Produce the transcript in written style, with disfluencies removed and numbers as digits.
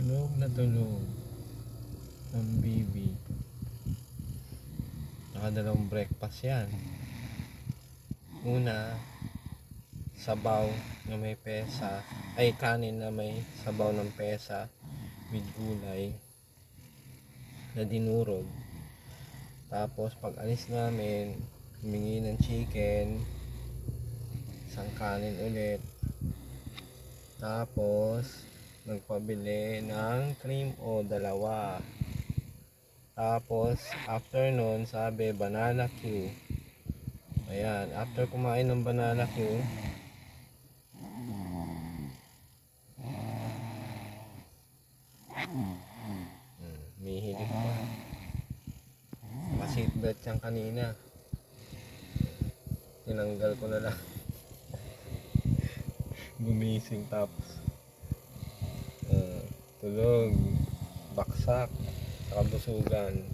Tulog na tulog ang baby. Nakadalawang breakfast yan. Una, sabaw na may pesa, ay kanin na may sabaw ng pesa with gulay na dinurog. Tapos pag alis namin, humingi ng chicken, isang kanin ulit. Tapos nagpabili ng cream o dalawa. Tapos after nun, sabi banana Q. Ayan, after kumain ng banana Q, may hilig pa. Naka-seatbelt siyang kanina. Tinanggal ko na lang. Gumising tapos tulog, baksak, saka busugan.